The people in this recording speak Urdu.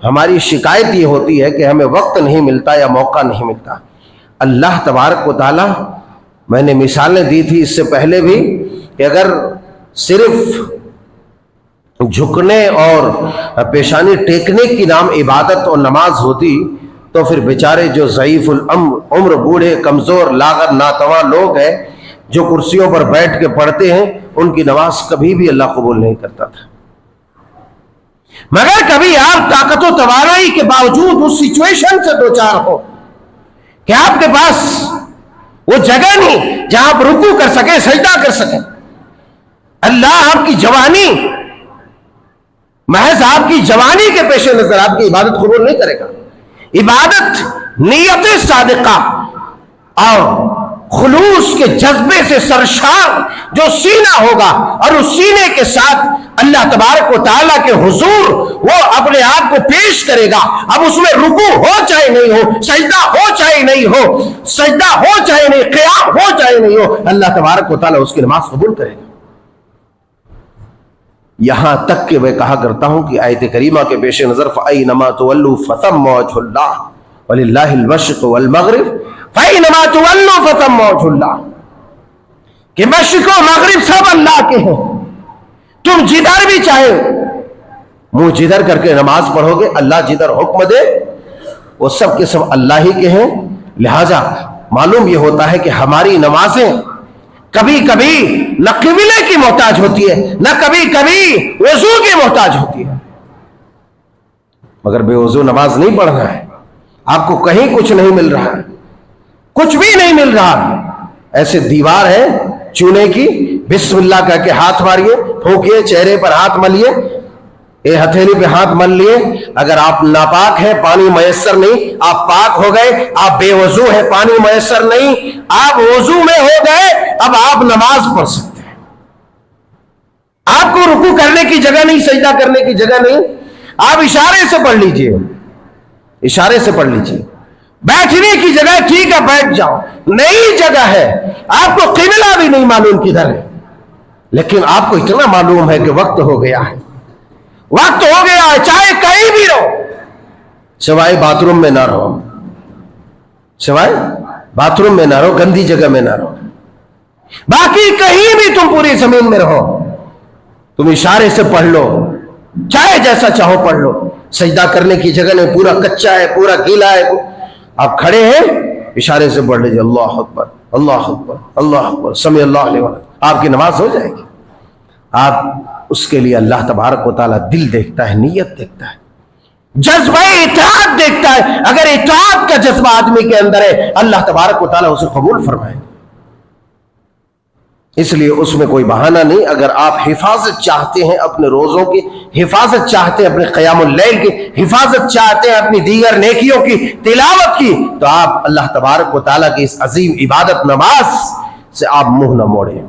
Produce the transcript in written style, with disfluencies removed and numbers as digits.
ہماری شکایت یہ ہوتی ہے کہ ہمیں وقت نہیں ملتا یا موقع نہیں ملتا۔ اللہ تبارک و تعالی، میں نے مثالیں دی تھی اس سے پہلے بھی، کہ اگر صرف جھکنے اور پیشانی ٹیکنے کی نام عبادت اور نماز ہوتی تو پھر بیچارے جو ضعیف العمر، بوڑھے، کمزور، لاغر، ناتواں لوگ ہیں جو کرسیوں پر بیٹھ کے پڑھتے ہیں، ان کی نماز کبھی بھی اللہ قبول نہیں کرتا تھا۔ مگر کبھی آپ طاقت و توانائی کے باوجود اس سچویشن سے دوچار ہو کہ آپ کے پاس وہ جگہ نہیں جہاں آپ رکوع کر سکیں، سجدہ کر سکیں، اللہ آپ کی جوانی، محض آپ کی جوانی کے پیش نظر آپ کی عبادت قبول نہیں کرے گا۔ عبادت نیت صادقہ اور خلوص کے جذبے سے سرشار جو سینہ ہوگا، اور اس سینے کے ساتھ اللہ تبارک و تعالیٰ کے حضور وہ اپنے آپ کو پیش کرے گا۔ اب اس میں رکوع ہو چاہے نہیں ہو، سجدہ ہو چاہے نہیں ہو، سجدہ ہو چاہے نہیں، قیام ہو چاہے نہیں ہو، اللہ تبارک و تعالیٰ اس کی نماز قبول کرے گا۔ یہاں تک کہ میں کہا کرتا ہوں کہ آیت کریمہ کے پیش نظر فَأَيْنَمَا تُوَلُّوا فَثَمَّ وَجْهُ اللَّهِ وَلِلَّهِ الْمَشْرِقُ وَالْمَغْرِبُ فَأَيْنَمَا تُوَلُّوا فَثَمَّ وَجْهُ اللَّهِ، کہ مشرق و مغرب سب اللہ کے ہیں، تم جدھر بھی چاہے منہ جدھر کر کے نماز پڑھو گے، اللہ جدھر حکم دے وہ سب کے سب اللہ ہی کے ہیں۔ لہٰذا معلوم یہ ہوتا ہے کہ ہماری نمازیں کبھی کبھی نہ قبلے کی محتاج ہوتی ہے، نہ کبھی کبھی وضو کی محتاج ہوتی ہے، مگر بے وضو نماز نہیں پڑھنا ہے۔ آپ کو کہیں کچھ نہیں مل رہا ہے، کچھ بھی نہیں مل رہا، ایسے دیوار ہے چونے کی، بسم اللہ کہہ کے ہاتھ ماریے، پھونکیے، چہرے پر ہاتھ ملیے، ہتھیلی پہ ہاتھ مل لیے۔ اگر آپ ناپاک ہیں، پانی میسر نہیں، آپ پاک ہو گئے، آپ بے وضو ہیں، پانی میسر نہیں، آپ وضو میں ہو گئے، اب آپ نماز پڑھ سکتے ہیں۔ آپ کو رکوع کرنے کی جگہ نہیں، سجدہ کرنے کی جگہ نہیں، آپ اشارے سے پڑھ لیجئے، اشارے سے پڑھ لیجئے۔ بیٹھنے کی جگہ ٹھیک ہے بیٹھ جاؤ، نئی جگہ ہے، آپ کو قبلہ بھی نہیں معلوم کدھر ہے، لیکن آپ کو اتنا معلوم ہے کہ وقت ہو گیا ہے، وقت ہو گیا ہے، چاہے کہیں بھی رہو، سوائے باتھ روم میں نہ رہو، سوائے باتھ روم میں نہ رہو، گندی جگہ میں نہ رہو، باقی کہیں بھی تم پوری زمین میں رہو، تم اشارے سے پڑھ لو، چاہے جیسا چاہو پڑھ لو۔ سجدہ کرنے کی جگہ نہیں، پورا کچا ہے، پورا گیلا ہے، آپ کھڑے ہیں، اشارے سے پڑھ لیجیے اللہ اکبر اللہ اکبر اللہ اکبر سمیع اللہ علیہ وسلم، آپ کی نماز ہو جائے گی۔ آپ اس کے لیے اللہ تبارک و تعالیٰ دل دیکھتا ہے، نیت دیکھتا ہے، جذبہ اطاعت دیکھتا ہے۔ اگر اطاعت کا جذبہ آدمی کے اندر ہے، اللہ تبارک و تعالیٰ اسے قبول فرمائے۔ اس لیے اس میں کوئی بہانہ نہیں۔ اگر آپ حفاظت چاہتے ہیں اپنے روزوں کی، حفاظت چاہتے ہیں اپنے قیام اللیل کی، حفاظت چاہتے ہیں اپنی دیگر نیکیوں کی، تلاوت کی، تو آپ اللہ تبارک و تعالیٰ کی اس عظیم عبادت نماز سے آپ منہ نہ موڑیں۔